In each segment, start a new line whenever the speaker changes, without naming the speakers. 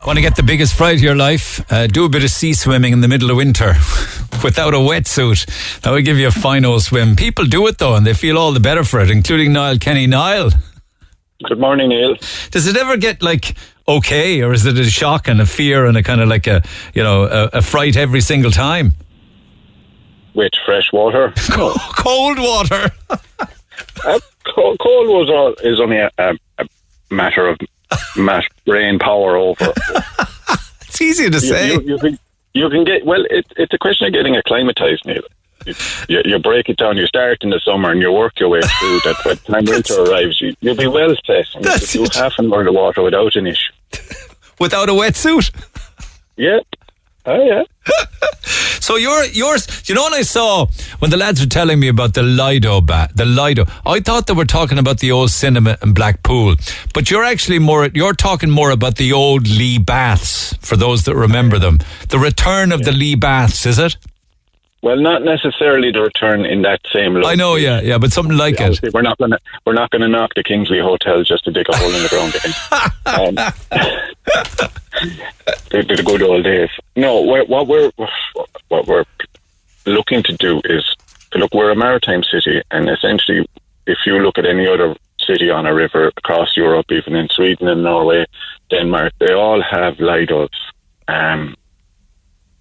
Want to get the biggest fright of your life? Do a bit of sea swimming in the middle of winter without a wetsuit. That would give you a fine old swim. People do it though, and they feel all the better for it, including Niall Kenny. Niall.
Good morning, Neil.
Does it ever get okay, or is it a shock and a fear and a kind of a fright every single time?
With fresh water?
Cold water.
Cold water is only a matter of brain power over.
It's easy to say.
You can get, well, it's a question of getting acclimatized, Neil. You break it down, you start in the summer and you work your way through that. By the time winter arrives, you'll be well set. And you can do half an hour of water without an issue.
Without a wetsuit?
Yeah. Oh, yeah.
So yours, you know what I saw when the lads were telling me about the Lido, I thought they were talking about the old cinema in Blackpool, but you're talking more about the old Lee Baths, for those that remember them. The return of the Lee Baths, is it?
Well, not necessarily the return in that same location.
I know, yeah, but something like it.
We're not going to knock the Kingsley Hotel just to dig a hole in the ground again. They're the good old days. No, what we're looking to do is look. We're a maritime city, and essentially, if you look at any other city on a river across Europe, even in Sweden and Norway, Denmark, they all have Lidos.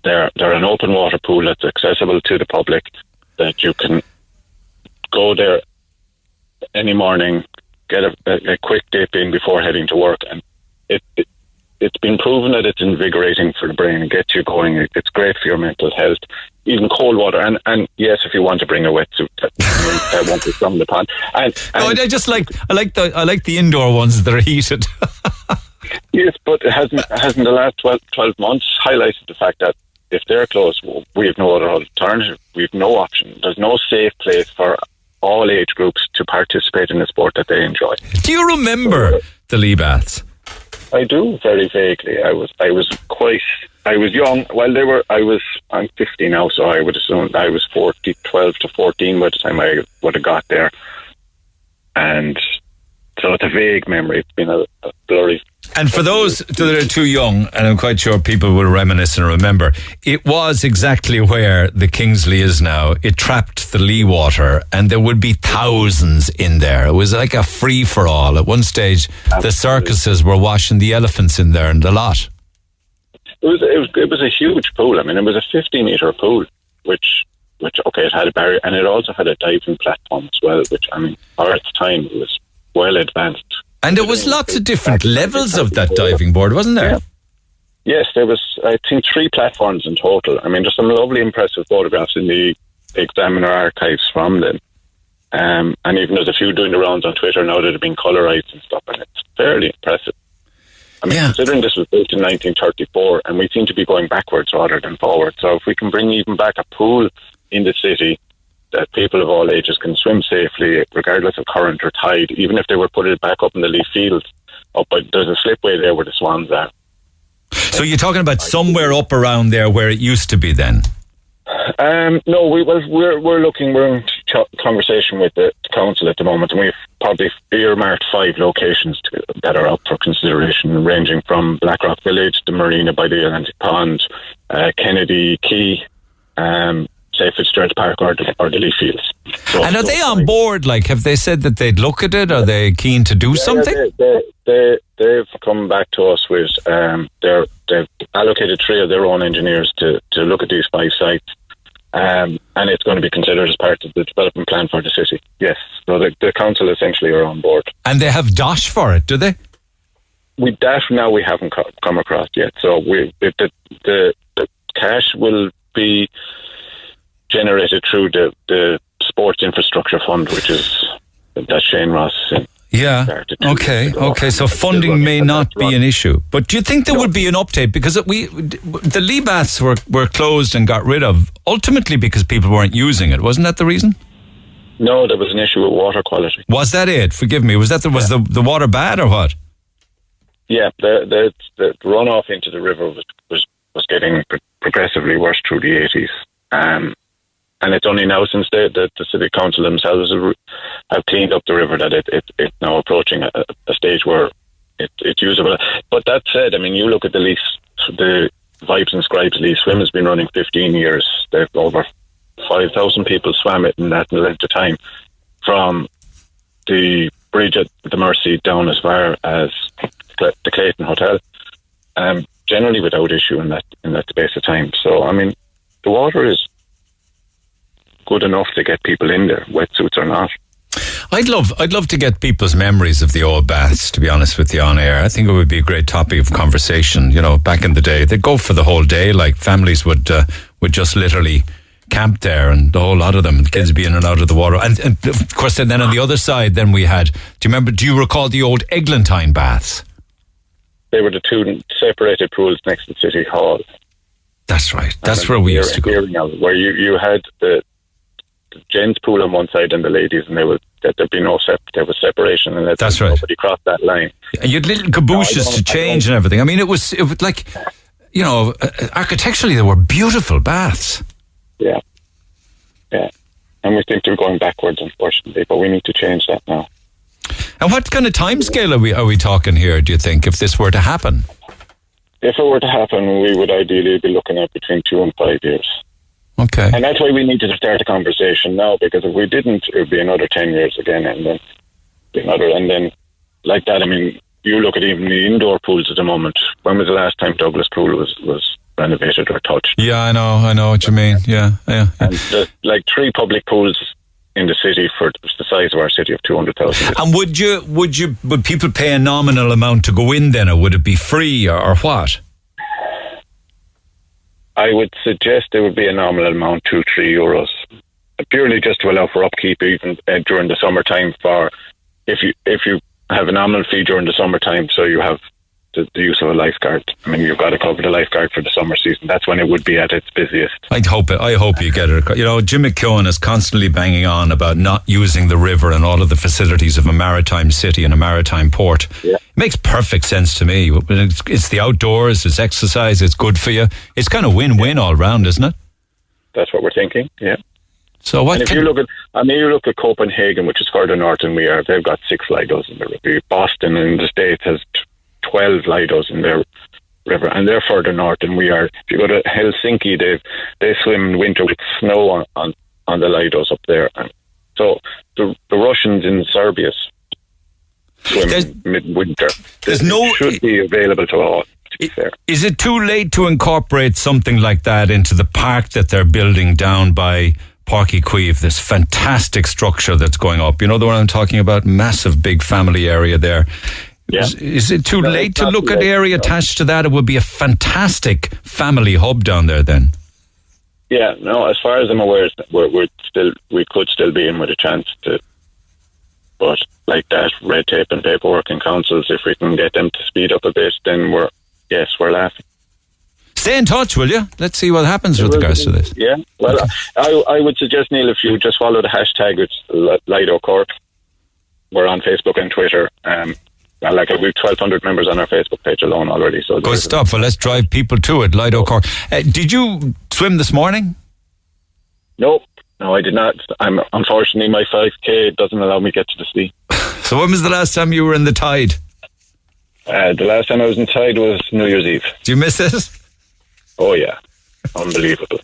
They're an open water pool that's accessible to the public, that you can go there any morning, get a quick dip in before heading to work, and it's been proven that it's invigorating for the brain and gets you going. It's great for your mental health. Even cold water, and yes, if you want to bring a wetsuit, that won't be frowned upon. I like the indoor ones that are heated. Yes, but it hasn't the last 12 months highlighted the fact that if they're closed, we have no other alternative. We have no option. There's no safe place for all age groups to participate in the sport that they enjoy.
Do you remember the Lee Baths?
I do, very vaguely. I was young. Well, I'm 50 now, so I would assume I was 12 to 14 by the time I would have got there. And so it's a vague memory. It's been a blurry.
And for those that are too young, and I'm quite sure people will reminisce and remember, it was exactly where the Kingsley is now. It trapped the Lee water, and there would be thousands in there. It was like a free-for-all. At one stage, the circuses were washing the elephants in there and the lot.
It was a huge pool. I mean, it was a 50-metre pool, which it had a barrier, and it also had a diving platform as well, which, I mean, for its time, it was well advanced. And
there was lots of different levels of that diving board, wasn't there?
Yeah. Yes, there was, I think, 3 platforms in total. I mean, there's some lovely, impressive photographs in the Examiner archives from them. And even there's a few doing the rounds on Twitter now that have been colorized and stuff, and it's fairly impressive. I mean, considering this was built in 1934, and we seem to be going backwards rather than forward. So if we can bring even back a pool in the city that people of all ages can swim safely, regardless of current or tide, even if they were putting it back up in the Leaf Fields, there's a slipway there where the swans are.
So you're talking about somewhere up around there where it used to be then?
No, we're in conversation with the council at the moment, and we've probably earmarked 5 locations that are up for consideration, ranging from Blackrock Village, the Marina by the Atlantic Pond, Kennedy Quay, say Fitzgerald Park or the Leaf Fields.
And are they on board? Like, have they said that they'd look at it? Are they keen to do something?
They've come back to us with they've allocated 3 of their own engineers to look at these 5 sites, and it's going to be considered as part of the development plan for the city. Yes, so the council essentially are on board.
And they have dosh for it, do they?
We haven't come across yet. So the cash will be generated through the Sports Infrastructure Fund, which is that Shane Ross started.
Okay. So funding may not be an issue, but do you think there would be an uptake? Because the Lee Baths were closed and got rid of ultimately because people weren't using it. Wasn't that the reason?
No, there was an issue with water quality. Was
that it? Forgive me. Was the water bad or what?
Yeah, the runoff into the river was getting progressively worse through the 80s. And it's only now since the city council themselves have cleaned up the river that it's now approaching a stage where it's usable. But that said, I mean, you look at the lease, the Vibes and Scribes lease. Swim has been running 15 years. They've over 5,000 people swam it in that length of time, from the bridge at the Mercy down as far as the Clayton Hotel, generally without issue in that space of time. So, I mean, the water is good enough to get people in there, wetsuits or not.
I'd love to get people's memories of the old baths, to be honest with you, on air. I think it would be a great topic of conversation. You know, back in the day, they'd go for the whole day. Like, families would just literally camp there, and the whole lot of them, and kids be in and out of the water. And of course, then on the other side, then we had, do you recall the old Eglantine baths?
They were the two separated pools next to City Hall.
That's right. That's where we used to go.
Where you had the gents pool on one side and the ladies, and there'd be no there was separation, and
that's right.
Nobody crossed that line.
And you had little cabooses to change and everything. I mean, it was like, you know, architecturally they were beautiful baths.
Yeah, and we think they're going backwards, unfortunately, but we need to change that now.
And what kind of timescale are we talking here, do you think, if this were to happen?
If it were to happen, we would ideally be looking at between 2 and 5 years.
Okay.
And that's why we needed to start a conversation now, because if we didn't, it would be another 10 years again, and then like that. I mean, you look at even the indoor pools at the moment. When was the last time Douglas Pool was renovated or touched?
Yeah, I know what you mean. Yeah.
And there's like 3 public pools in the city for the size of our city of 200,000.
And would people pay a nominal amount to go in then, or would it be free, or what?
I would suggest there would be a nominal amount, €2-3, purely just to allow for upkeep even during the summertime. For if you have a nominal fee during the summertime, so you have the use of a lifeguard. I mean, you've got to cover the lifeguard for the summer season. That's when it would be at its busiest.
I hope you get it. You know, Jim McKeown is constantly banging on about not using the river and all of the facilities of a maritime city and a maritime port.
Yeah.
It makes perfect sense to me. It's the outdoors, it's exercise, it's good for you. It's kind of win-win all round, isn't it?
That's what we're thinking, yeah.
So what?
And if you look at Copenhagen, which is further north than we are, they've got 6 Lidos in their river. Boston in the States has 12 Lidos in their river, and they're further north than we are. If you go to Helsinki, they swim in winter with snow on the Lidos up there. And so the Russians in Serbia swim midwinter. Should be available to all. To be fair.
Is it too late to incorporate something like that into the park that they're building down by Páirc Uí Chaoimh, this fantastic structure that's going up? You know the one I'm talking about? Massive big family area there.
Yeah.
Is it too late to look at the area attached to that? It would be a fantastic family hub down there then.
Yeah, no, as far as I'm aware, we could still be in with a chance to, but like that, red tape and paperwork and councils, if we can get them to speed up a bit, then we're laughing.
Stay in touch, will you? Let's see what happens with regards to this.
Yeah, well, okay. I would suggest, Neil, if you just follow the hashtag, it's Lido Cork. We're on Facebook and Twitter. We've 1,200 members on our Facebook page alone already. So
good stuff. Well, let's drive people to it. Lido Cork. Did you swim this morning?
No, I did not. Unfortunately, my 5K doesn't allow me to get to the sea.
So when was the last time you were in the tide?
The last time I was in tide was New Year's Eve.
Do you miss it?
Oh, yeah. Unbelievable.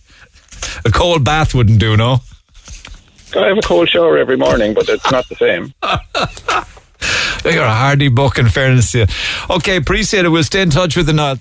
A cold bath wouldn't do, no?
I have a cold shower every morning, but it's not the same.
You're a hardy book, in fairness to you. Okay, appreciate it. We'll stay in touch with the Niall.